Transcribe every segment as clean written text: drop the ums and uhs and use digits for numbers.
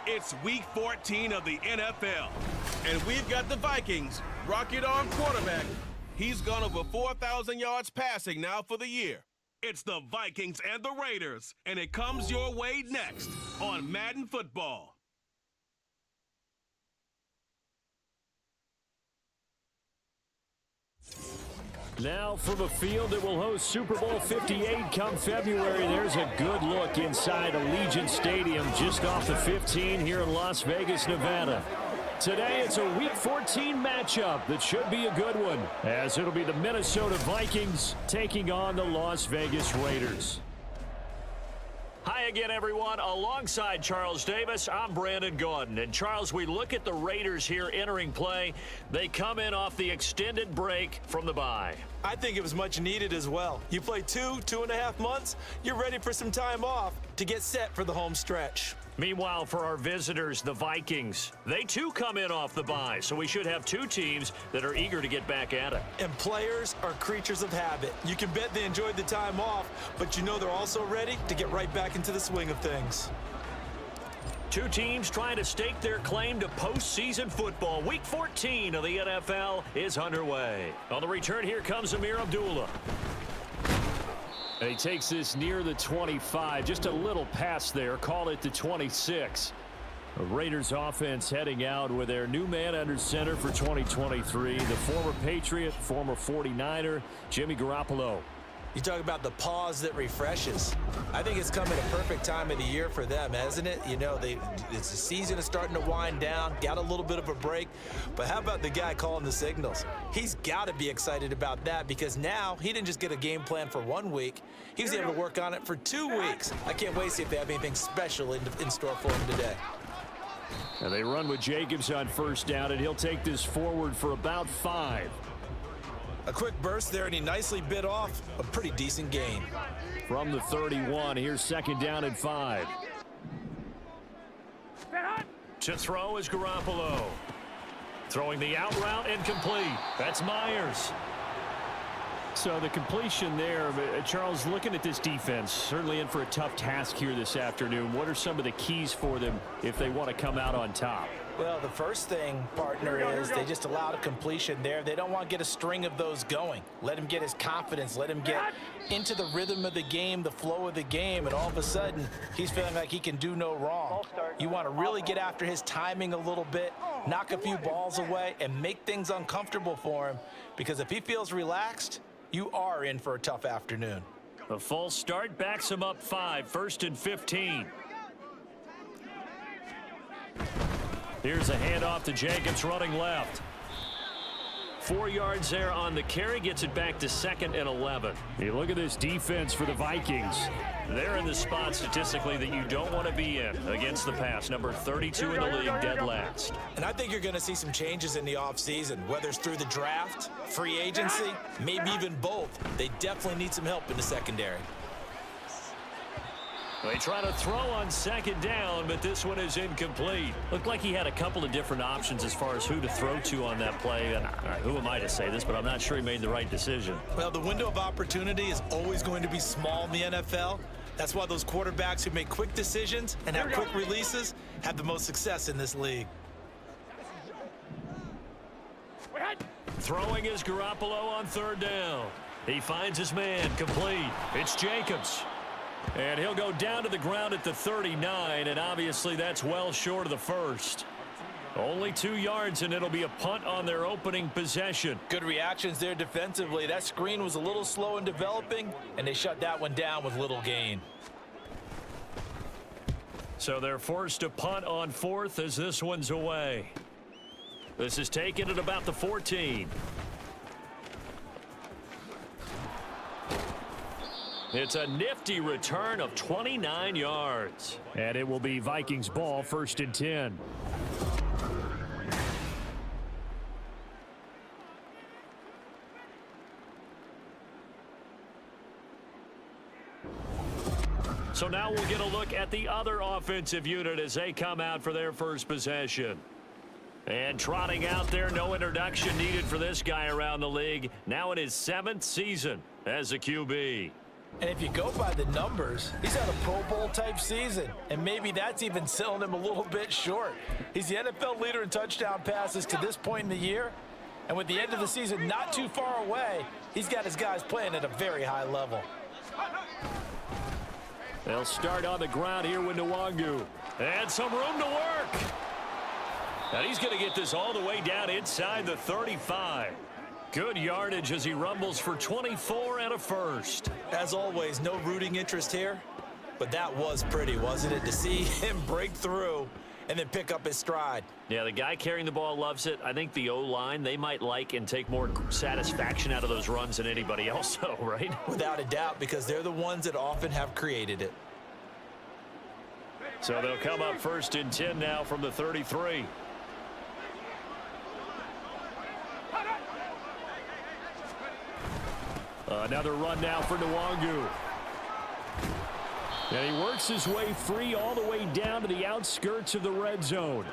It's Week 14 of the NFL, and we've got the Vikings, Rocket Arm quarterback. He's gone over 4,000 yards passing now for the year. It's the Vikings and the Raiders, and it comes your way next on Madden Football. Now from a field that will host Super Bowl 58 come February, there's a good look inside Allegiant Stadium just off the 15 here in Las Vegas, Nevada. Today it's a Week 14 matchup that should be a good one, as it'll be the Minnesota Vikings taking on the Las Vegas Raiders. Hi again, everyone. Alongside Charles Davis, I'm Brandon Gordon. And Charles, we look at the Raiders here entering play. They come in off the extended break from the bye. I think it was much needed as well. You play 2.5 months, you're ready for some time off to get set for the home stretch. Meanwhile, for our visitors, the Vikings, they too come in off the bye, so we should have two teams that are eager to get back at it. And players are creatures of habit. You can bet they enjoyed the time off, but you know they're also ready to get right back into the swing of things. Two teams trying to stake their claim to postseason football. Week 14 of the NFL is underway. On the return, here comes Amir Abdullah. And he takes this near the 25, just a little pass there, call it the 26. The Raiders offense heading out with their new man under center for 2023, the former Patriot, former 49er, Jimmy Garoppolo. You talk about the pause that refreshes. I think it's come at a perfect time of the year for them, hasn't it? You know, it's the season is starting to wind down, got a little bit of a break. But how about the guy calling the signals? He's got to be excited about that because now he didn't just get a game plan for 1 week. He was able to work on it for 2 weeks. I can't wait to see if they have anything special in store for him today. And they run with Jacobs on first down, and he'll take this forward for about 5. A quick burst there, and he nicely bit off a pretty decent gain. From the 31, here's second down and 5. To throw is Garoppolo. Throwing the out route incomplete. That's Myers. So the completion there, Charles, looking at this defense, certainly in for a tough task here this afternoon. What are some of the keys for them if they want to come out on top? Well, the first thing, partner, is they just allowed a completion there. They don't want to get a string of those going. Let him get his confidence. Let him get into the rhythm of the game, the flow of the game, and all of a sudden, he's feeling like he can do no wrong. You want to really get after his timing a little bit, knock a few balls away, and make things uncomfortable for him, because if he feels relaxed, you are in for a tough afternoon. A false start backs him up 5, 1st and 15. Here's a handoff to Jacobs running left. 4 yards there on the carry, gets it back to 2nd and 11. You look at this defense for the Vikings. They're in the spot statistically that you don't want to be in against the pass. Number 32 in the league, dead last. And I think you're going to see some changes in the offseason, whether it's through the draft, free agency, maybe even both. They definitely need some help in the secondary. They try to throw on second down, but this one is incomplete. Looked like he had a couple of different options as far as who to throw to on that play. And who am I to say this, but I'm not sure he made the right decision. Well, the window of opportunity is always going to be small in the NFL. That's why those quarterbacks who make quick decisions and have quick releases have the most success in this league. Throwing is Garoppolo on 3rd down. He finds his man, complete. It's Jacobs. And he'll go down to the ground at the 39, and obviously that's well short of the first. Only 2 yards, and it'll be a punt on their opening possession. Good reactions there defensively. That screen was a little slow in developing, and they shut that one down with little gain. So they're forced to punt on 4th as this one's away. This is taken at about the 14. It's a nifty return of 29 yards. And it will be Vikings ball, 1st and 10. So now we'll get a look at the other offensive unit as they come out for their first possession. And trotting out there, no introduction needed for this guy around the league. Now in his 7th season as a QB. And if you go by the numbers, he's had a Pro Bowl type season, and maybe that's even selling him a little bit short. He's the NFL leader in touchdown passes to this point in the year, and with the end of the season not too far away, he's got his guys playing at a very high level. They'll start on the ground here with Nwangu. And some room to work. And he's going to get this all the way down inside the 35. Good yardage as he rumbles for 24 and a first. As always, no rooting interest here, but that was pretty, wasn't it? To see him break through and then pick up his stride. Yeah, the guy carrying the ball loves it. I think the O-line, they might like and take more satisfaction out of those runs than anybody else, though, right? Without a doubt, because they're the ones that often have created it. So they'll come up 1st and 10 now from the 33. Another run now for Nwangu. And he works his way free all the way down to the outskirts of the red zone.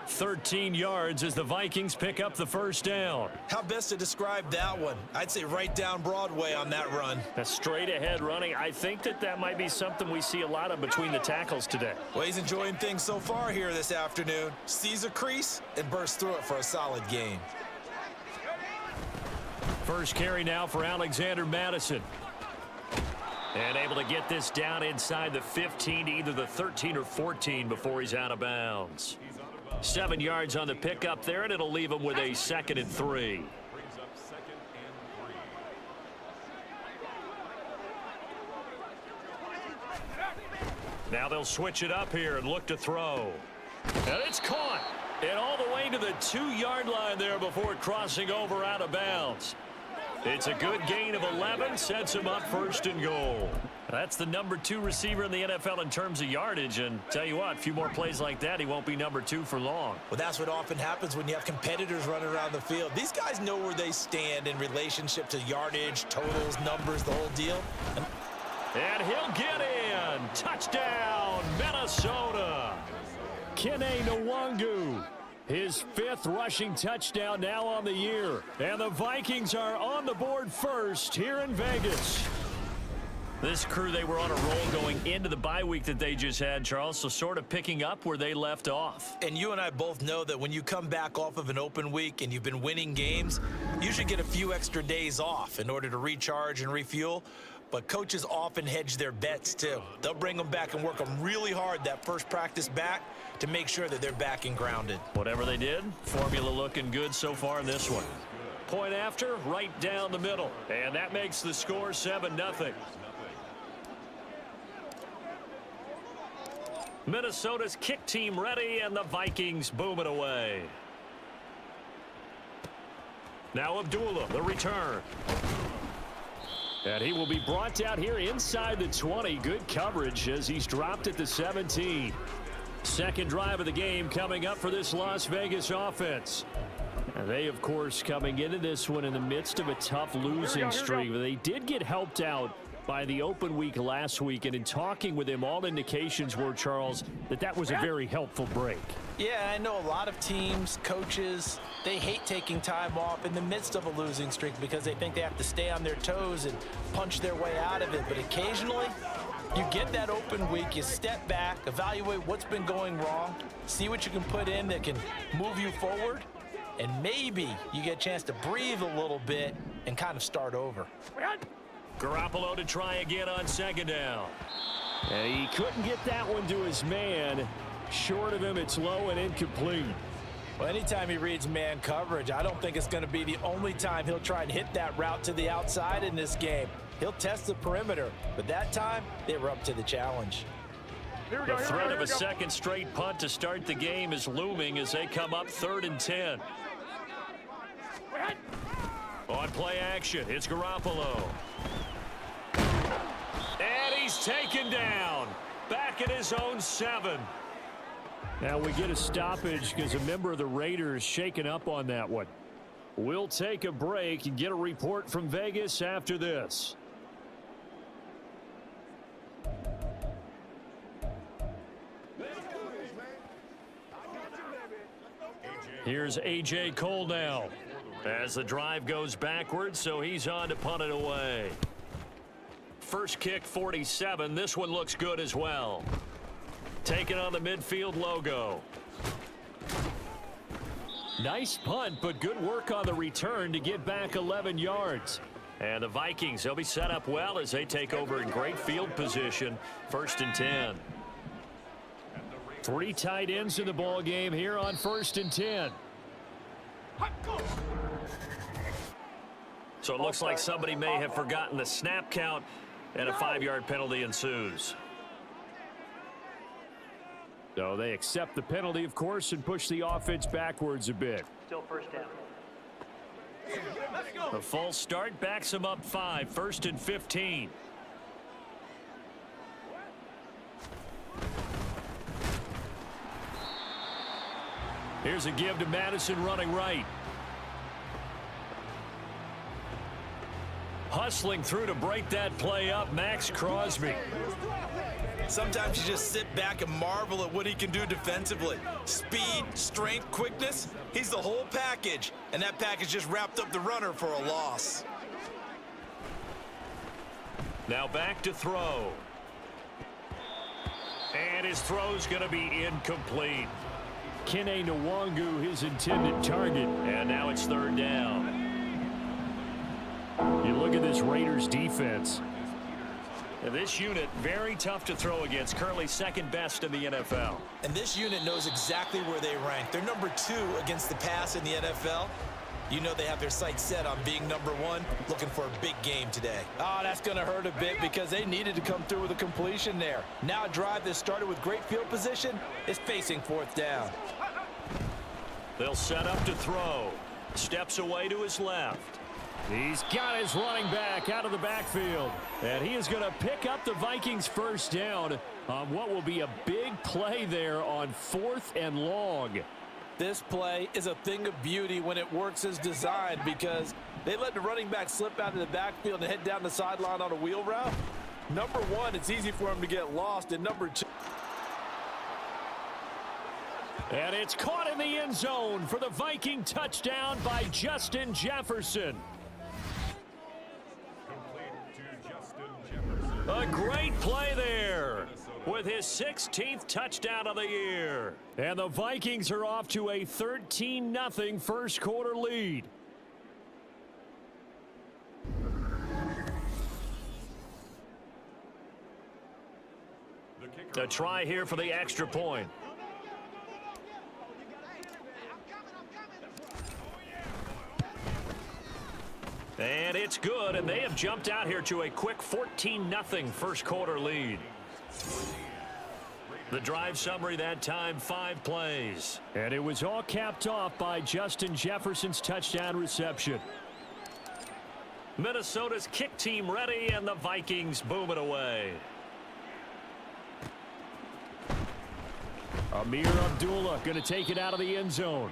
13 yards as the Vikings pick up the first down. How best to describe that one? I'd say right down Broadway on that run. That's straight ahead running. I think that might be something we see a lot of between the tackles today. Well, he's enjoying things so far here this afternoon. Sees a crease and bursts through it for a solid gain. First carry now for Alexander Madison. And able to get this down inside the 15 to either the 13 or 14 before he's out of bounds. 7 yards on the pickup there, and it'll leave him with a 2nd and 3. Now they'll switch it up here and look to throw. And it's caught. And all the way to the 2-yard line there before crossing over out of bounds. It's a good gain of 11, sets him up 1st and goal. That's the number 2 receiver in the NFL in terms of yardage, and tell you what, a few more plays like that, he won't be number 2 for long. Well, that's what often happens when you have competitors running around the field. These guys know where they stand in relationship to yardage, totals, numbers, the whole deal. And he'll get in. Touchdown, Minnesota. Kene Nwangu. His 5th rushing touchdown now on the year. And the Vikings are on the board first here in Vegas. This crew, they were on a roll going into the bye week that they just had, Charles, so sort of picking up where they left off. And you and I both know that when you come back off of an open week and you've been winning games, you should get a few extra days off in order to recharge and refuel. But coaches often hedge their bets, too. They'll bring them back and work them really hard that first practice back to make sure that they're back and grounded. Whatever they did, formula looking good so far in this one. Point after, right down the middle. And that makes the score 7-0. Minnesota's kick team ready, and the Vikings boom it away. Now Abdullah, the return. And he will be brought out here inside the 20. Good coverage as he's dropped at the 17. Second drive of the game coming up for this Las Vegas offense. And they, of course, coming into this one in the midst of a tough losing streak. But they did get helped out by the open week last week. And in talking with him, all indications were, Charles, that was a very helpful break. Yeah, I know a lot of teams, coaches, they hate taking time off in the midst of a losing streak because they think they have to stay on their toes and punch their way out of it. But occasionally, you get that open week, you step back, evaluate what's been going wrong, see what you can put in that can move you forward, and maybe you get a chance to breathe a little bit and kind of start over. Garoppolo to try again on 2nd down. And he couldn't get that one to his man. Short of him, it's low and incomplete. Well, anytime he reads man coverage, I don't think it's going to be the only time he'll try and hit that route to the outside in this game. He'll test the perimeter, but that time, they were up to the challenge. The threat of a second straight punt to start the game is looming as they come up 3rd and 10. On play action, it's Garoppolo. And he's taken down. Back at his own 7. Now we get a stoppage because a member of the Raiders shaken up on that one. We'll take a break and get a report from Vegas after this. Here's A.J. Cole now as the drive goes backwards, so he's on to punt it away. first kick 47. This one looks good as well. Taking on the midfield logo. Nice punt, but good work on the return to get back 11 yards. And the Vikings, they'll be set up well as they take over in great field position. 1st and 10. 3 tight ends in the ball game here on 1st and 10. So it looks like somebody may have forgotten the snap count, and a 5-yard penalty ensues. So they accept the penalty, of course, and push the offense backwards a bit. Still first down. The false start backs them up 5. 1st and 15. Here's a give to Madison running right. Hustling through to break that play up, Max Crosby. Sometimes you just sit back and marvel at what he can do defensively. Speed, strength, quickness, he's the whole package. And that package just wrapped up the runner for a loss. Now back to throw. And his throw's going to be incomplete. Kene Nwangu, his intended target. And now it's 3rd down. You look at this Raiders defense. Now this unit, very tough to throw against, currently 2nd best in the NFL. And this unit knows exactly where they rank. They're number 2 against the pass in the NFL. You know they have their sights set on being number 1, looking for a big game today. Oh, that's going to hurt a bit because they needed to come through with a completion there. Now a drive that started with great field position is facing 4th down. They'll set up to throw. Steps away to his left. He's got his running back out of the backfield. And he is going to pick up the Vikings' 1st down on what will be a big play there on 4th and long. This play is a thing of beauty when it works as designed because they let the running back slip out of the backfield and head down the sideline on a wheel route. Number 1, it's easy for him to get lost. And number 2. And it's caught in the end zone for the Viking touchdown by Justin Jefferson. A great play there with his 16th touchdown of the year. And the Vikings are off to a 13-0 first quarter lead. A try here for the extra point. And it's good, and they have jumped out here to a quick 14-0 first quarter lead. The drive summary that time, 5 plays. And it was all capped off by Justin Jefferson's touchdown reception. Minnesota's kick team ready, and the Vikings boom it away. Amir Abdullah going to take it out of the end zone.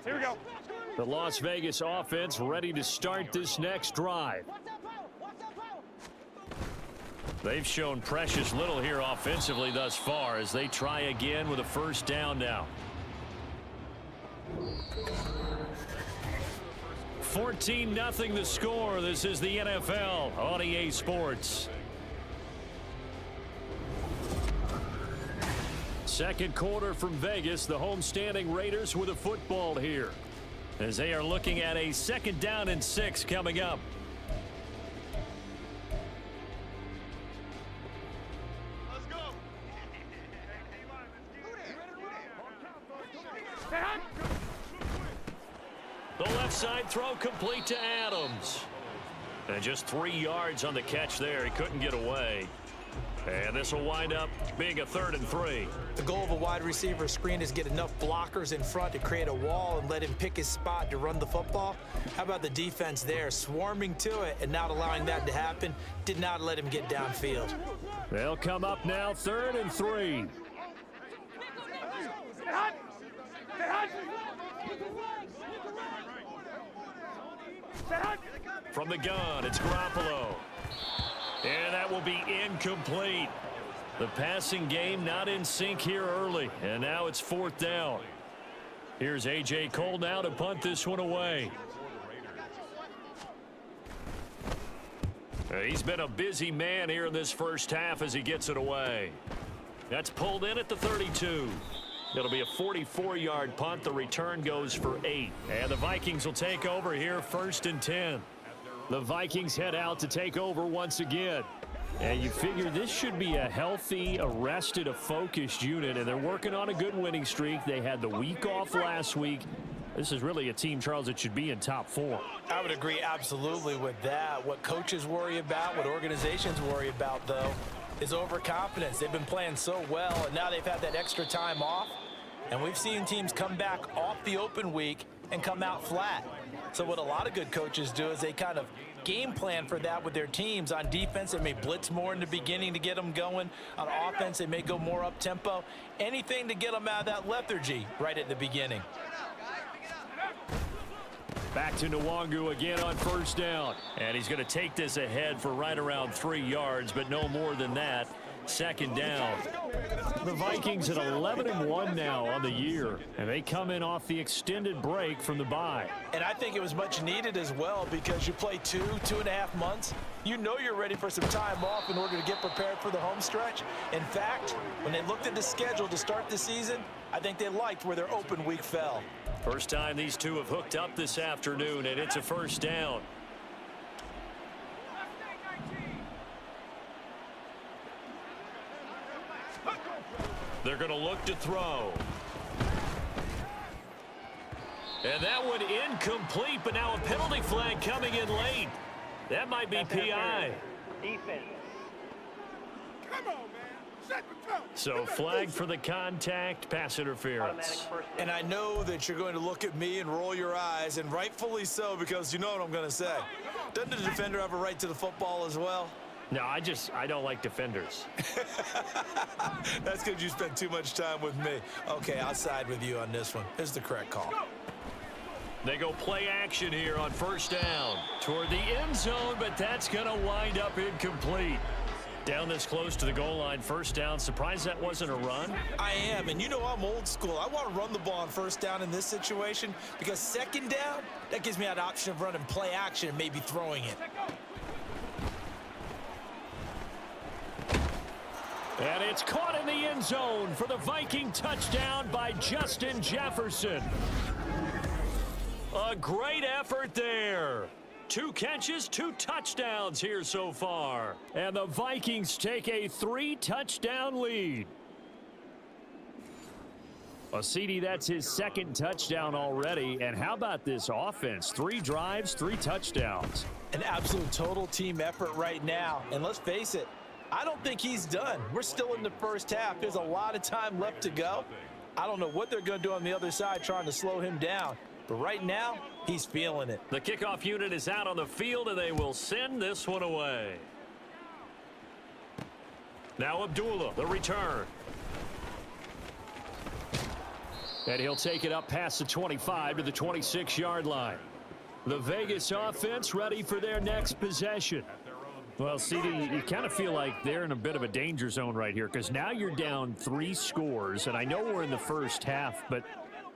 Here we go. The Las Vegas offense ready to start this next drive. They've shown precious little here offensively thus far as they try again with a 1st down now. 14-0 the score. This is the NFL on EA Sports. Second quarter from Vegas, the homestanding Raiders with a football here as they are looking at a 2nd down and 6 coming up. Let's go. The left side throw complete to Adams. And just 3 yards on the catch there. He couldn't get away. And this will wind up being a 3rd and 3. The goal of a wide receiver screen is get enough blockers in front to create a wall and let him pick his spot to run the football. How about the defense there, swarming to it and not allowing that to happen? Did not let him get downfield. They'll come up now 3rd and 3. From the gun, it's Garoppolo. And that will be incomplete. The passing game not in sync here early. And now it's 4th down. Here's A.J. Cole now to punt this one away. He's been a busy man here in this first half as he gets it away. That's pulled in at the 32. It'll be a 44-yard punt. The return goes for 8. And the Vikings will take over here 1st and 10. The Vikings head out to take over once again. And you figure this should be a healthy, arrested, a focused unit, and they're working on a good winning streak. They had the week off last week. This is really a team, Charles, that should be in top 4. I would agree absolutely with that. What coaches worry about, what organizations worry about, though, is overconfidence. They've been playing so well, and now they've had that extra time off. And we've seen teams come back off the open week and come out flat. So what a lot of good coaches do is they kind of game plan for that with their teams. On defense, they may blitz more in the beginning to get them going. On offense, they may go more up-tempo. Anything to get them out of that lethargy right at the beginning. Back to Nwangu again on 1st down. And he's going to take this ahead for right around 3 yards, but no more than that. 2nd down. The Vikings at 11-1 now on the year, and they come in off the extended break from the bye. And I think it was much needed as well because you play 2.5 months. You know you're ready for some time off in order to get prepared for the home stretch. In fact, when they looked at the schedule to start the season, I think they liked where their open week fell. First time these two have hooked up this afternoon, and it's a 1st down. They're going to look to throw. And that one incomplete, but now a penalty flag coming in late. That might be PI. Defense. Come on, man. Set the tone. So flag for the contact, pass interference. And I know that you're going to look at me and roll your eyes, and rightfully so, because you know what I'm going to say. Doesn't the defender have a right to the football as well? No, I don't like defenders. That's because you spent too much time with me. Okay, I'll side with you on this one. This is the correct call. They go play action here on 1st down toward the end zone, but that's going to wind up incomplete. Down this close to the goal line, 1st down. Surprised that wasn't a run? I am, and you know I'm old school. I want to run the ball on 1st down in this situation because 2nd down, that gives me an option of running play action and maybe throwing it. And it's caught in the end zone for the Viking touchdown by Justin Jefferson. A great effort there. 2 catches, 2 touchdowns here so far. And the Vikings take a 3-touchdown lead. Well, CD, that's his 2nd touchdown already. And how about this offense? 3 drives, 3 touchdowns. An absolute total team effort right now. And let's face it, I don't think he's done. We're still in the first half. There's a lot of time left to go. I don't know what they're going to do on the other side trying to slow him down. But right now, he's feeling it. The kickoff unit is out on the field, and they will send this one away. Now Abdullah, the return. And he'll take it up past the 25 to the 26-yard line. The Vegas offense ready for their next possession. Well, CD, you kind of feel like they're in a bit of a danger zone right here because now you're down 3 scores, and I know we're in the first half, but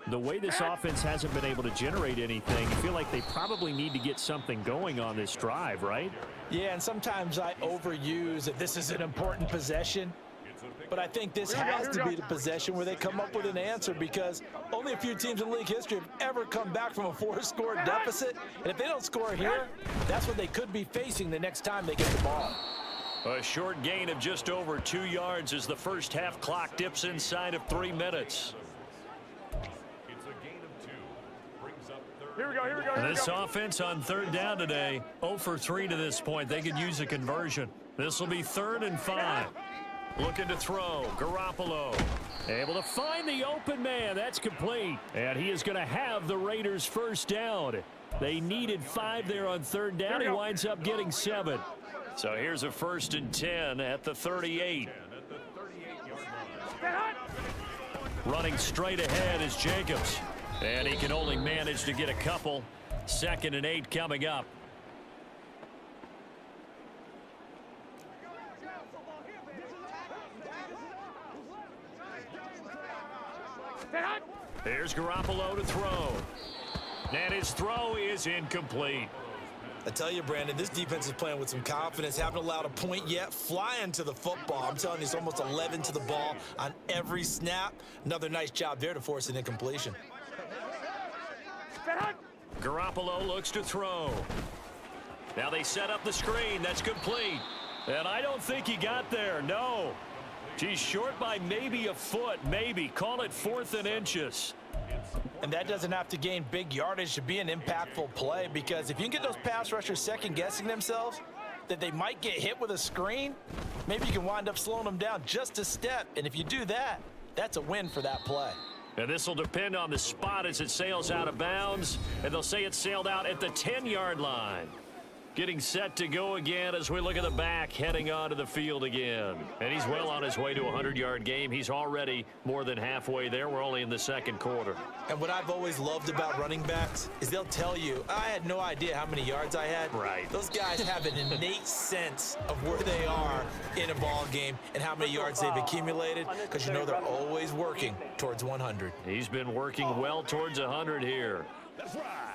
the way this offense hasn't been able to generate anything, you feel like they probably need to get something going on this drive, right? Yeah, and sometimes I overuse that this is an important possession, but I think this has to be the possession where they come up with an answer because only a few teams in league history have ever come back from a 4-score deficit. And if they don't score here, that's what they could be facing the next time they get the ball. A short gain of just over 2 yards as the first half clock dips inside of 3 minutes. Here we go, here we go, here we This go. offense on 3rd down today, 0 for 3 to this point. They could use a conversion. This will be 3rd and 5. Looking to throw. Garoppolo able to find the open man. That's complete. And he is going to have the Raiders' 1st down. They needed 5 there on 3rd down. He winds up getting 7. So here's a 1st and 10 at the 38. Running straight ahead is Jacobs. And he can only manage to get a couple. 2nd and 8 coming up. Here's Garoppolo to throw. And his throw is incomplete. I tell you, Brandon, this defense is playing with some confidence. Haven't allowed a point yet. Flying to the football. I'm telling you, it's almost 11 to the ball on every snap. Another nice job there to force an incompletion. Garoppolo looks to throw. Now they set up the screen. That's complete. And I don't think he got there. No. He's short by maybe a foot, maybe. Call it 4th and inches. And that doesn't have to gain big yardage to be an impactful play, because if you can get those pass rushers second-guessing themselves that they might get hit with a screen, maybe you can wind up slowing them down just a step. And if you do that, that's a win for that play. And this will depend on the spot as it sails out of bounds. And they'll say it sailed out at the 10-yard line. Getting set to go again as we look at the back, heading onto the field again. And he's well on his way to a 100-yard game. He's already more than halfway there. We're only in the second quarter. And what I've always loved about running backs is they'll tell you, I had no idea how many yards I had. Right. Those guys have an innate sense of where they are in a ball game and how many yards they've accumulated, because you know they're always working towards 100. He's been working well towards 100 here.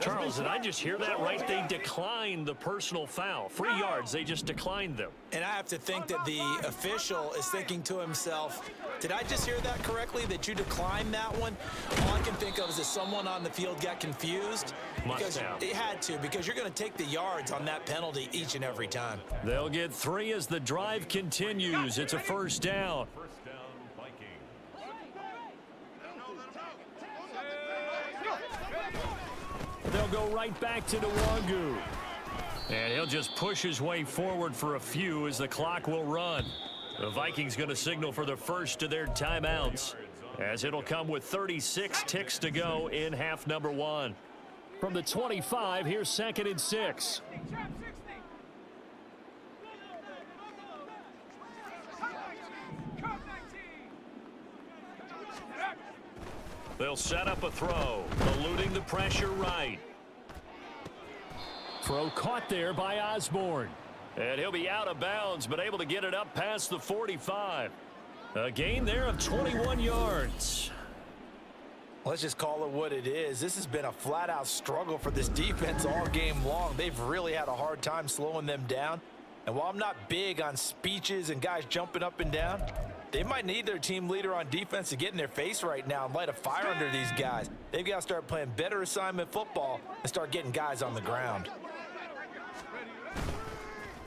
Charles, did I just hear that right? They declined the personal foul. 3 yards, they just declined them. And I have to think that the official is thinking to himself, did I just hear that correctly, that you declined that one? All I can think of is that someone on the field got confused. Must have. They had to, because you're going to take the yards on that penalty each and every time. They'll get 3 as the drive continues. It's a first down. They'll go right back to Nwangu. And he'll just push his way forward for a few as the clock will run. The Vikings going to signal for the first of their timeouts, as it'll come with 36 ticks to go in half number 1. From the 25, here's 2nd and 6. They'll set up a throw, eluding the pressure right. Throw caught there by Osborne. And he'll be out of bounds, but able to get it up past the 45. A gain there of 21 yards. Let's just call it what it is. This has been a flat-out struggle for this defense all game long. They've really had a hard time slowing them down. And while I'm not big on speeches and guys jumping up and down, they might need their team leader on defense to get in their face right now and light a fire under these guys. They've got to start playing better assignment football and start getting guys on the ground.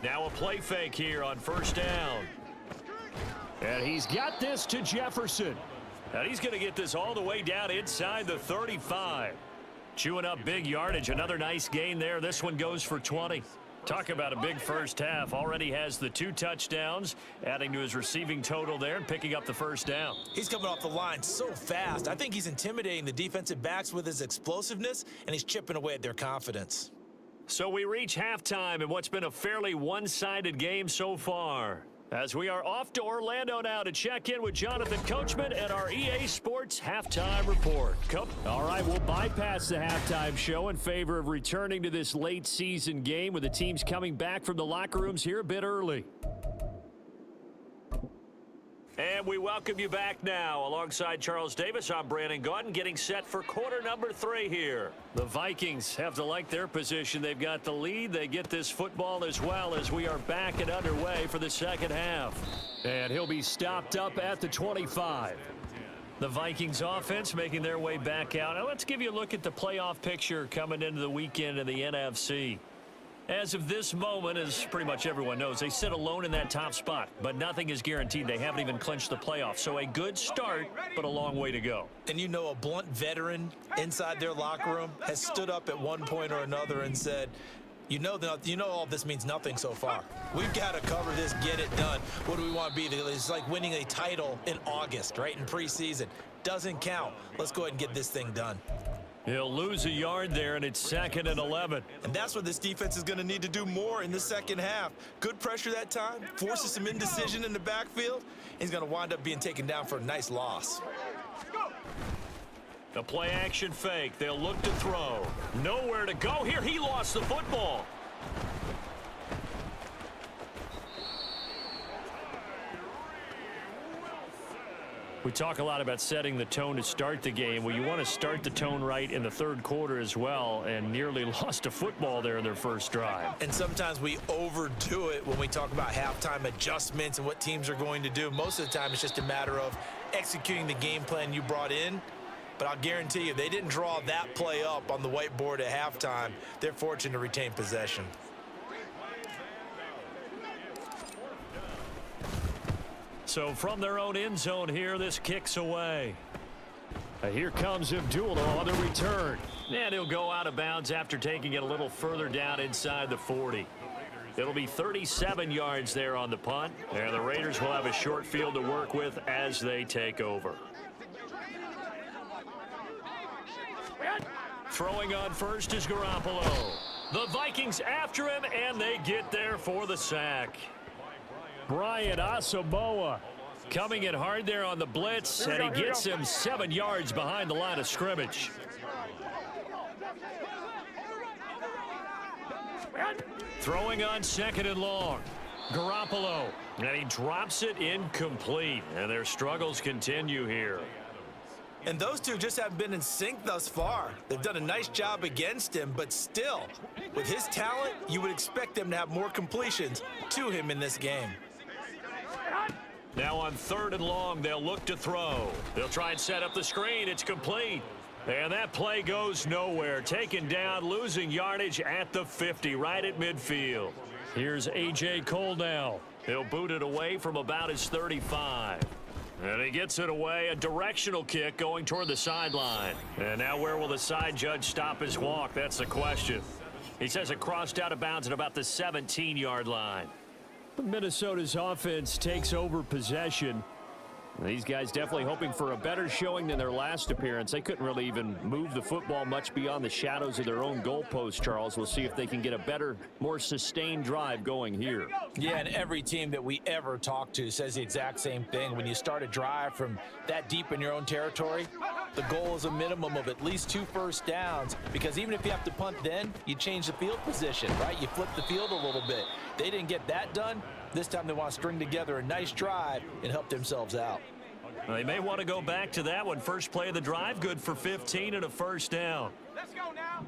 Now a play fake here on first down. And he's got this to Jefferson. And he's going to get this all the way down inside the 35. Chewing up big yardage. Another nice gain there. This one goes for 20. Talk about a big first half. Already has the 2 touchdowns, adding to his receiving total there and picking up the first down. He's coming off the line so fast. I think he's intimidating the defensive backs with his explosiveness, and he's chipping away at their confidence. So we reach halftime in what's been a fairly one-sided game so far, as we are off to Orlando now to check in with Jonathan Coachman at our EA Sports Halftime Report. All right, we'll bypass the halftime show in favor of returning to this late-season game with the teams coming back from the locker rooms here a bit early. And we welcome you back now. Alongside Charles Davis, I'm Brandon Gaudin, getting set for quarter number 3 here. The Vikings have to like their position. They've got the lead. They get this football as well as we are back and underway for the second half. And he'll be stopped up at the 25. The Vikings offense making their way back out. Now let's give you a look at the playoff picture coming into the weekend in the NFC. As of this moment, as pretty much everyone knows, they sit alone in that top spot, but nothing is guaranteed. They haven't even clinched the playoffs. So a good start, but a long way to go. And you know, a blunt veteran inside their locker room has stood up at one point or another and said, you know all this means nothing so far. We've got to cover this, get it done. What do we want to be? It's like winning a title in August, right, in preseason. Doesn't count. Let's go ahead and get this thing done. He'll lose a yard there, and it's 2nd and 11. And that's what this defense is going to need to do more in the second half. Good pressure that time, forces some indecision in the backfield. He's going to wind up being taken down for a nice loss. The play action fake. They'll look to throw. Nowhere to go here. He lost the football. We talk a lot about setting the tone to start the game. Well, you want to start the tone right in the third quarter as well, and nearly lost a football there in their first drive. And sometimes we overdo it when we talk about halftime adjustments and what teams are going to do. Most of the time, it's just a matter of executing the game plan you brought in. But I'll guarantee you, they didn't draw that play up on the whiteboard at halftime. They're fortunate to retain possession. So from their own end zone here, this kicks away. Here comes Abdullah on the return. And he'll go out of bounds after taking it a little further down inside the 40. It'll be 37 yards there on the punt. And the Raiders will have a short field to work with as they take over. Throwing on first is Garoppolo. The Vikings after him, and they get there for the sack. Brian Asamoah coming in hard there on the blitz, and he gets him 7 yards behind the line of scrimmage. Throwing on second and long. Garoppolo, and he drops it incomplete, and their struggles continue here. And those two just haven't been in sync thus far. They've done a nice job against him, but still, with his talent, you would expect them to have more completions to him in this game. Now on third and long, they'll look to throw. They'll try and set up the screen. It's complete. And that play goes nowhere. Taken down, losing yardage at the 50, right at midfield. Here's A.J. Cole now. He'll boot it away from about his 35. And he gets it away, a directional kick going toward the sideline. And now where will the side judge stop his walk? That's the question. He says it crossed out of bounds at about the 17-yard line. Minnesota's offense takes over possession. These guys definitely hoping for a better showing than their last appearance. They couldn't really even move the football much beyond the shadows of their own goalpost, Charles. We'll see if they can get a better, more sustained drive going here. Yeah, and every team that we ever talk to says the exact same thing. When you start a drive from that deep in your own territory, the goal is a minimum of at least 2 first downs, because even if you have to punt then, you change the field position, right? You flip the field a little bit. They didn't get that done. This time they want to string together a nice drive and help themselves out. They may want to go back to that one. First play of the drive, good for 15 and a first down. Let's go now.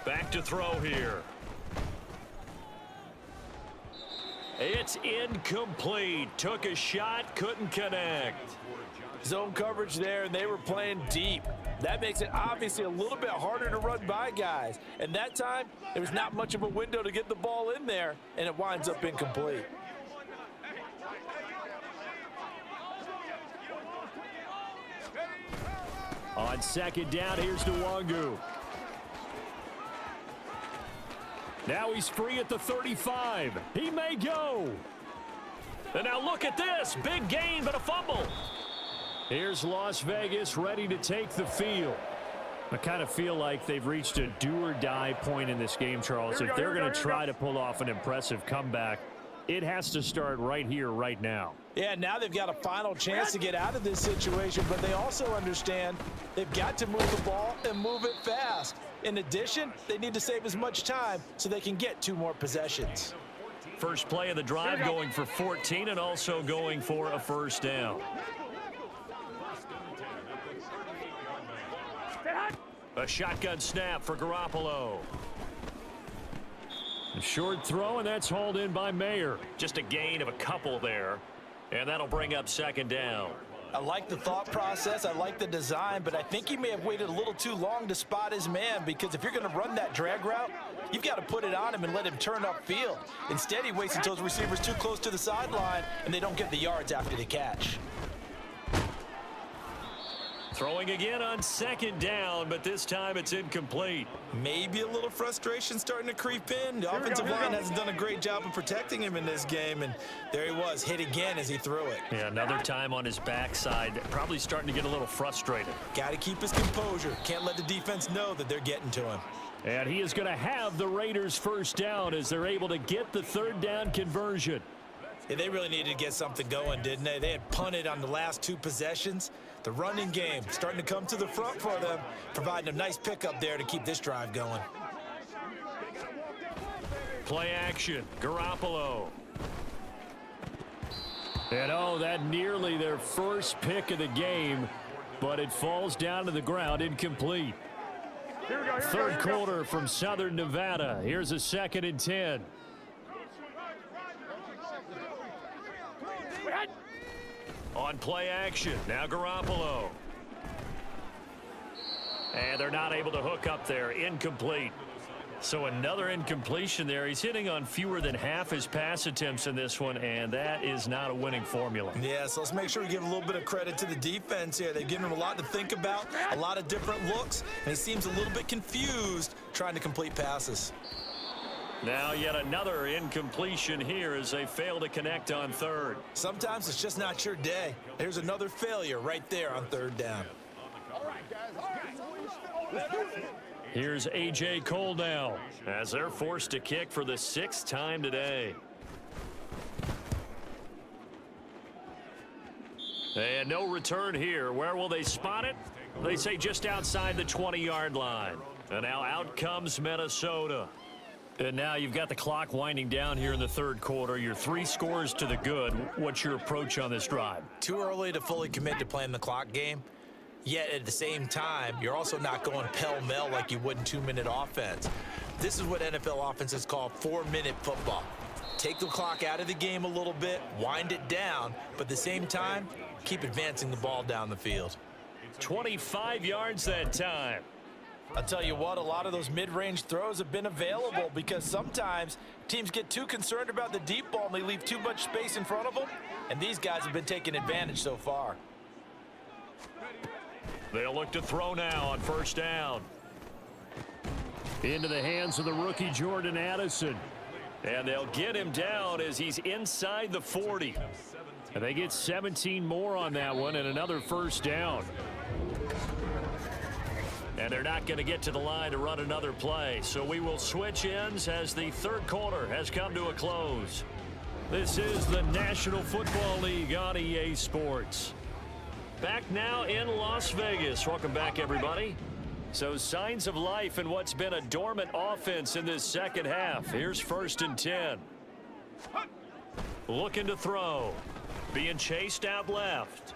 Back to throw here. It's incomplete. Took a shot, couldn't connect. Zone coverage there, and they were playing deep. That makes it obviously a little bit harder to run by guys. And that time, there was not much of a window to get the ball in there, and it winds up incomplete. On second down, here's Nwangu. Now he's free at the 35. He may go. And now look at this. Big gain, but a fumble. Here's Las Vegas ready to take the field. I kind of feel like they've reached a do-or-die point in this game, Charles. If they're going to try to pull off an impressive comeback, it has to start right here, right now. Yeah, now they've got a final chance to get out of this situation, but they also understand they've got to move the ball and move it fast. In addition, they need to save as much time so they can get 2 more possessions. First play of the drive going for 14 and also going for a first down. A shotgun snap for Garoppolo. A short throw, and that's hauled in by Mayer. Just a gain of a couple there, and that'll bring up second down. I like the thought process. I like the design, but I think he may have waited a little too long to spot his man, because if you're going to run that drag route, you've got to put it on him and let him turn upfield. Instead, he waits until his receiver's too close to the sideline, and they don't get the yards after the catch. Throwing again on second down, but this time it's incomplete. Maybe a little frustration starting to creep in. The offensive line hasn't done a great job of protecting him in this game, and there he was, hit again as he threw it. Yeah, another time on his backside, probably starting to get a little frustrated. Got to keep his composure. Can't let the defense know that they're getting to him. And he is going to have the Raiders first down as they're able to get the third down conversion. Yeah, they really needed to get something going, didn't they? They had punted on the last 2 possessions. The running game starting to come to the front for them, providing a nice pickup there to keep this drive going. play action. Garoppolo. And oh, that nearly their first pick of the game, but it falls down to the ground, incomplete. Third quarter from Southern Nevada. Here's a 2nd and 10. On play action, now Garoppolo. And they're not able to hook up there. Incomplete. So another incompletion there. He's hitting on fewer than half his pass attempts in this one, and that is not a winning formula. Yeah, so let's make sure we give a little bit of credit to the defense here. They've given him a lot to think about, a lot of different looks, and he seems a little bit confused trying to complete passes. Now yet another incompletion here as they fail to connect on third. Sometimes it's just not your day. There's another failure right there on 3rd down. Here's A.J. Cole now as they're forced to kick for the 6th time today. And no return here. Where will they spot it? They say just outside the 20-yard line. And now out comes Minnesota. And now you've got the clock winding down here in the 3rd quarter. You're 3 scores to the good. What's your approach on this drive? Too early to fully commit to playing the clock game. Yet at the same time, you're also not going pell-mell like you would in 2-minute offense. This is what NFL offenses call 4-minute football. Take the clock out of the game a little bit, wind it down, but at the same time, keep advancing the ball down the field. 25 yards that time. I'll tell you what, a lot of those mid-range throws have been available because sometimes teams get too concerned about the deep ball and they leave too much space in front of them, and these guys have been taking advantage so far. They'll look to throw now on 1st down. Into the hands of the rookie Jordan Addison. And they'll get him down as he's inside the 40. And they get 17 more on that one and another 1st down. And they're not going to get to the line to run another play. So we will switch ends as the 3rd quarter has come to a close. This is the National Football League on EA Sports. Back now in Las Vegas. Welcome back, everybody. So signs of life in what's been a dormant offense in this 2nd half. Here's 1st and 10. Looking to throw. Being chased out left.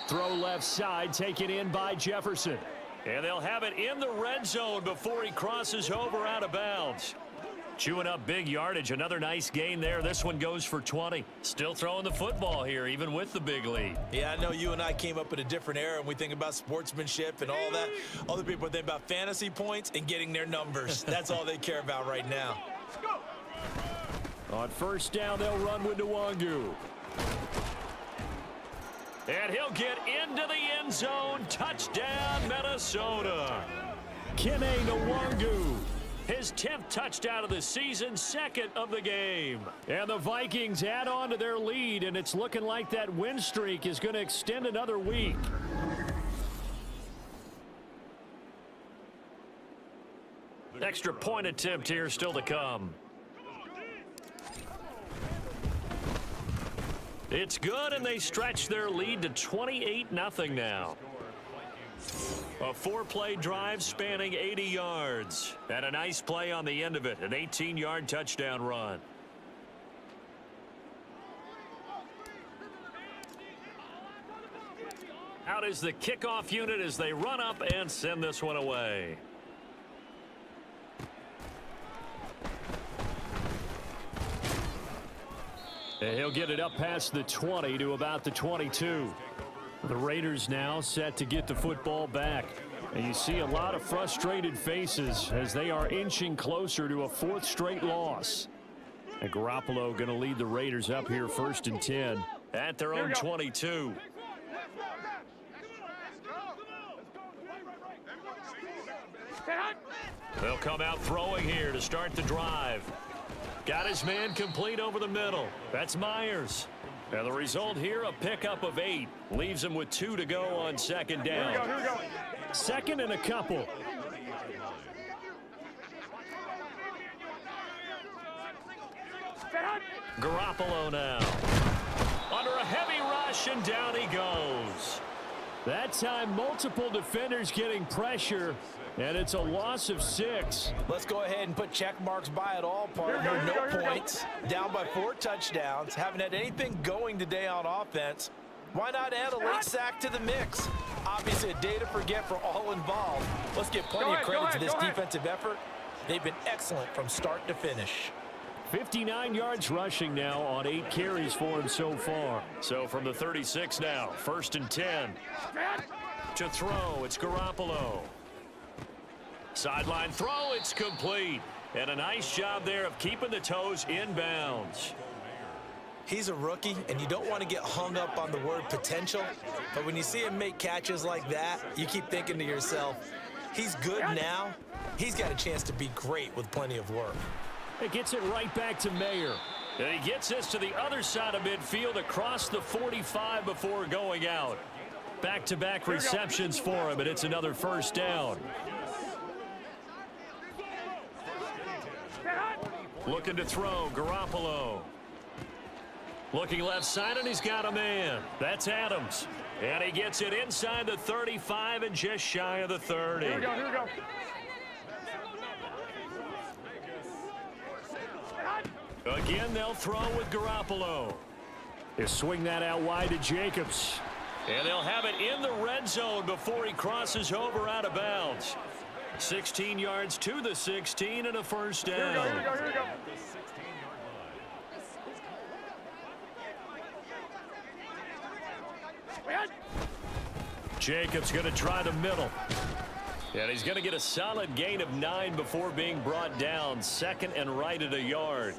Throw left side, taken in by Jefferson. And they'll have it in the red zone before he crosses over out of bounds. Chewing up big yardage. Another nice gain there. This one goes for 20. Still throwing the football here, even with the big lead. Yeah, I know you and I came up in a different era, and we think about sportsmanship and all that. Other people think about fantasy points and getting their numbers. That's all they care about right now. On 1st down, they'll run with Nwangu. And he'll get into the end zone. Touchdown, Minnesota. Kene Nwangu. His 10th touchdown of the season, 2nd of the game. And the Vikings add on to their lead, and it's looking like that win streak is going to extend another week. Extra point attempt here still to come. It's good, and they stretch their lead to 28-0 now. A 4-play drive spanning 80 yards. And a nice play on the end of it, an 18-yard touchdown run. Out is the kickoff unit as they run up and send this one away. And he'll get it up past the 20 to about the 22. The Raiders now set to get the football back. And you see a lot of frustrated faces as they are inching closer to a 4th straight loss. And Garoppolo going to lead the Raiders up here 1st and 10 at their own 22. They'll come out throwing here to start the drive. Got his man complete over the middle. That's Myers. And the result here, a pickup of 8. Leaves him with 2 to go on 2nd down. Here we go. 2nd and a couple. Garoppolo now. Under a heavy rush, and down he goes. That time, multiple defenders getting pressure, and it's a loss of 6. Let's go ahead and put check marks by it all, partner. No points. Down by 4 touchdowns. Haven't had anything going today on offense. Why not add a late sack to the mix? Obviously a day to forget for all involved. Let's give plenty of credit to this defensive effort. They've been excellent from start to finish. 59 yards rushing now on 8 carries for him so far. So from the 36 now, 1st and 10. To throw, it's Garoppolo. Sideline throw, it's complete. And a nice job there of keeping the toes in bounds. He's a rookie, and you don't want to get hung up on the word potential. But when you see him make catches like that, you keep thinking to yourself, he's good now. He's got a chance to be great with plenty of work. It gets it right back to Mayer. And he gets this to the other side of midfield across the 45 before going out. Back-to-back receptions for him, and it's another 1st down. Looking to throw, Garoppolo. Looking left side, and he's got a man. That's Adams. And he gets it inside the 35 and just shy of the 30. Here we go. Again, they'll throw with Garoppolo. He'll swing that out wide to Jacobs. And they'll have it in the red zone before he crosses over out of bounds. 16 yards to the 16 and a 1st down. Here we go. Jacobs going to try the middle. And he's going to get a solid gain of 9 before being brought down. 2nd and right at a yard.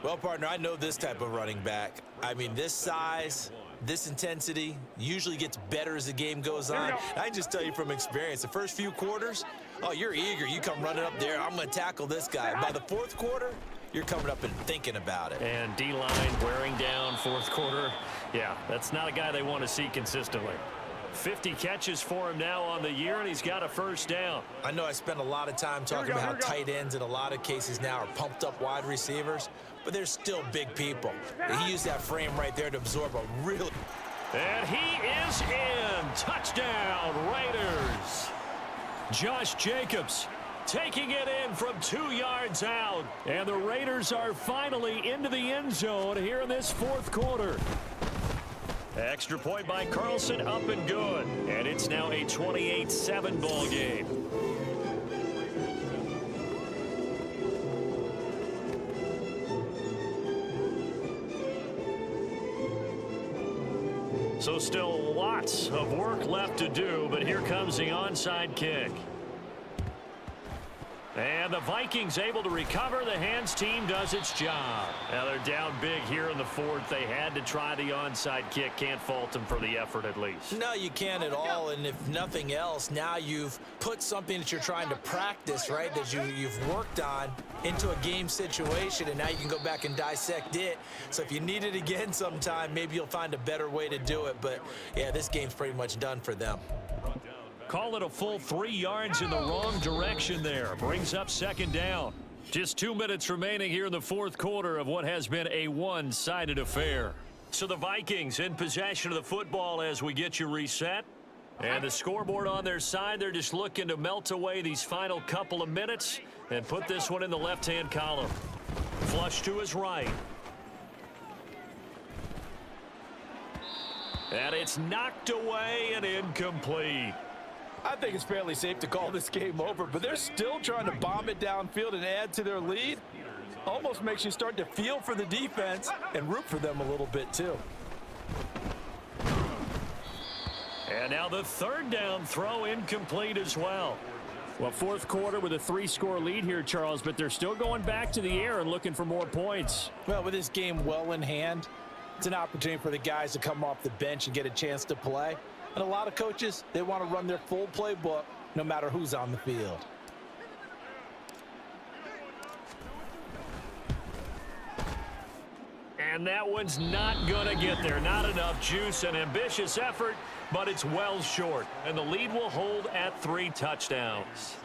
Well, partner, I know this type of running back. I mean, this size, this intensity usually gets better as the game goes on. I can just tell you from experience, the first few quarters, oh, you're eager. You come running up there. I'm going to tackle this guy. By the 4th quarter, you're coming up and thinking about it. And D-line wearing down 4th quarter. Yeah, that's not a guy they want to see consistently. 50 catches for him now on the year, and he's got a 1st down. I know I spend a lot of time talking about how tight ends in a lot of cases now are pumped up wide receivers, but they're still big people. He used that frame right there to absorb a really... And he is in. Touchdown, Raiders. Josh Jacobs taking it in from 2 yards out. And the Raiders are finally into the end zone here in this 4th quarter. Extra point by Carlson, up and good. And it's now a 28-7 ball game. So still lots of work left to do, but here comes the onside kick. And the Vikings able to recover. The hands team does its job. Now they're down big here in the 4th. They had to try the onside kick. Can't fault them for the effort at least. No, you can't at all. And if nothing else, now you've put something that you're trying to practice, right, that you've worked on into a game situation, and now you can go back and dissect it. So if you need it again sometime, maybe you'll find a better way to do it. But, yeah, this game's pretty much done for them. Call it a full 3 yards in the wrong direction there. Brings up 2nd down. Just 2 minutes remaining here in the 4th quarter of what has been a one-sided affair. So the Vikings in possession of the football as we get you reset. And the scoreboard on their side, they're just looking to melt away these final couple of minutes and put this one in the left-hand column. Flush to his right. And it's knocked away and incomplete. I think it's fairly safe to call this game over, but they're still trying to bomb it downfield and add to their lead. Almost makes you start to feel for the defense and root for them a little bit too. And now the 3rd down throw incomplete as well. Well, 4th quarter with a 3-score lead here, Charles, but they're still going back to the air and looking for more points. Well, with this game well in hand, it's an opportunity for the guys to come off the bench and get a chance to play. And a lot of coaches, they want to run their full playbook no matter who's on the field. And that one's not going to get there. Not enough juice. An ambitious effort, but it's well short. And the lead will hold at 3 touchdowns.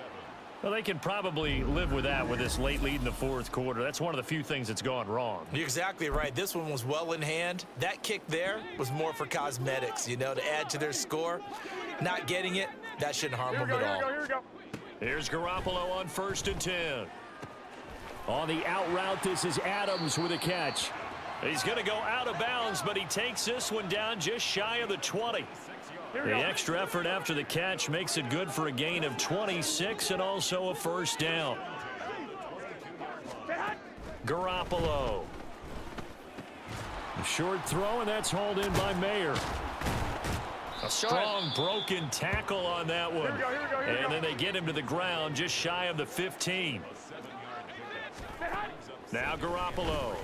Well, they can probably live with that with this late lead in the fourth quarter. That's one of the few things that's gone wrong. You're exactly right. This one was well in hand. That kick there was more for cosmetics, you know, to add to their score. Not getting it, that shouldn't harm them at all. Here we go. Here's Garoppolo on 1st and 10. On the out route, this is Adams with a catch. He's going to go out of bounds, but he takes this one down just shy of the 20. The extra effort after the catch makes it good for a gain of 26 and also a first down. Garoppolo. A short throw, and that's hauled in by Mayer. A strong broken tackle on that one. And then they get him to the ground just shy of the 15. Now Garoppolo.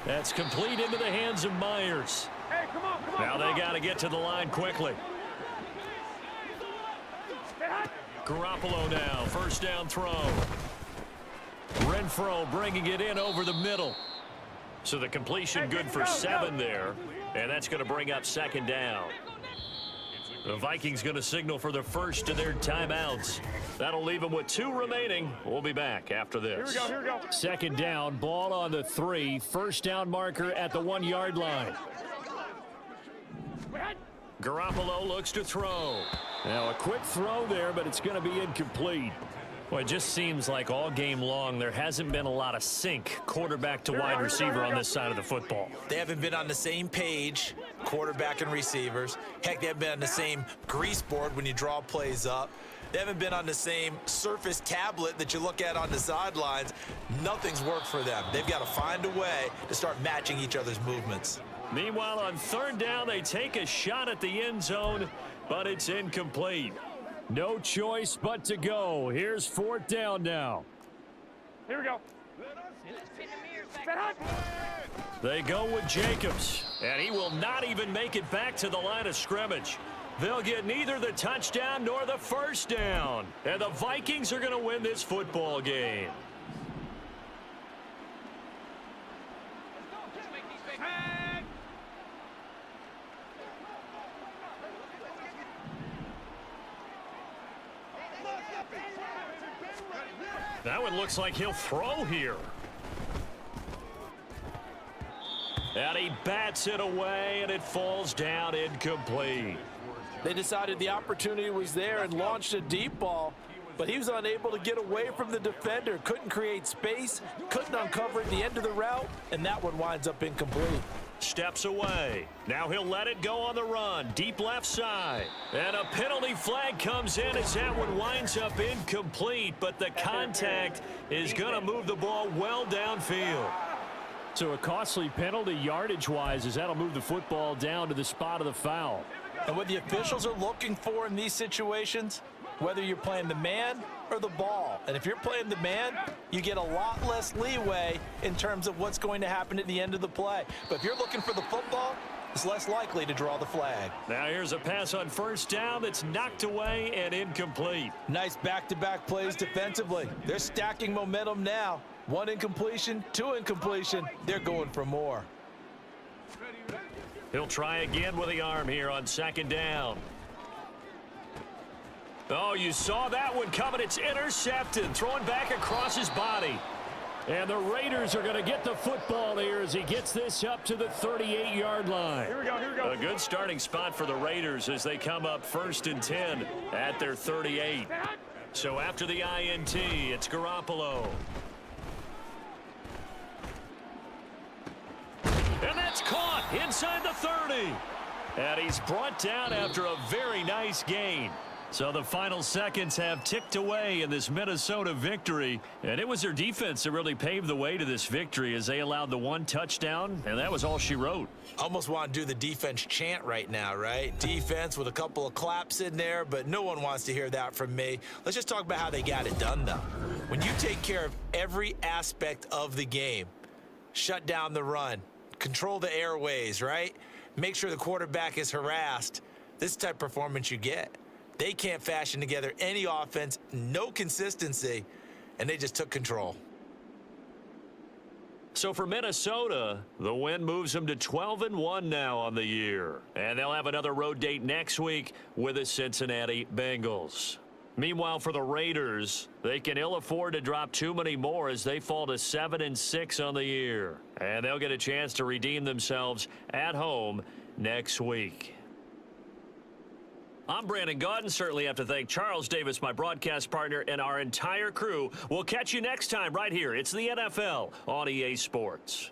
That's complete into the hands of Myers. Hey, come on. Now they got to get to the line quickly. Garoppolo now, first down throw. Renfro bringing it in over the middle. So the completion good for 7 there, and that's going to bring up 2nd down. The Vikings going to signal for the first of their timeouts. That'll leave them with 2 remaining. We'll be back after this. Here we go. 2nd down, ball on the 3, first down marker at the 1-yard line. Garoppolo looks to throw. Now a quick throw there, but it's going to be incomplete. Well, it just seems like all game long there hasn't been a lot of sync quarterback to wide receiver on this side of the football. They haven't been on the same page, quarterback and receivers. Heck, they haven't been on the same grease board when you draw plays up. They haven't been on the same surface tablet that you look at on the sidelines. Nothing's worked for them. They've got to find a way to start matching each other's movements. Meanwhile, on 3rd down, they take a shot at the end zone, but it's incomplete. No choice but to go. Here's 4th down now. Here we go. They go with Jacobs, and he will not even make it back to the line of scrimmage. They'll get neither the touchdown nor the first down, and the Vikings are going to win this football game. That one looks like he'll throw here. And he bats it away, and it falls down incomplete. They decided the opportunity was there and launched a deep ball, but he was unable to get away from the defender. Couldn't create space, couldn't uncover at the end of the route, and that one winds up incomplete. Steps away. Now he'll let it go on the run. Deep left side. And a penalty flag comes in as that one winds up incomplete, but the contact is going to move the ball well downfield. So a costly penalty yardage-wise as that'll move the football down to the spot of the foul. And what the officials are looking for in these situations, whether you're playing the man or the ball. And if you're playing the man, you get a lot less leeway in terms of what's going to happen at the end of the play. But if you're looking for the football, it's less likely to draw the flag. Now here's a pass on 1st down that's knocked away and incomplete. Nice back-to-back plays defensively. They're stacking momentum now. 1 incompletion, 2 incompletion. They're going for more. He'll try again with the arm here on 2nd down. Oh, you saw that one coming. It's intercepted, thrown back across his body. And the Raiders are going to get the football here as he gets this up to the 38-yard line. Here we go. A good starting spot for the Raiders as they come up 1st and 10 at their 38. So after the INT, it's Garoppolo. And that's caught inside the 30. And he's brought down after a very nice gain. So the final seconds have ticked away in this Minnesota victory. And it was their defense that really paved the way to this victory as they allowed the 1 touchdown. And that was all she wrote. Almost want to do the defense chant right now, right? Defense with a couple of claps in there, but no one wants to hear that from me. Let's just talk about how they got it done, though. When you take care of every aspect of the game, shut down the run, control the airways, right? Make sure the quarterback is harassed. This type of performance you get. They can't fashion together any offense, no consistency, and they just took control. So for Minnesota, the win moves them to 12-1 now on the year. And they'll have another road date next week with the Cincinnati Bengals. Meanwhile, for the Raiders, they can ill afford to drop too many more as they fall to 7-6 on the year. And they'll get a chance to redeem themselves at home next week. I'm Brandon Gaudin. Certainly have to thank Charles Davis, my broadcast partner, and our entire crew. We'll catch you next time right here. It's the NFL on EA Sports.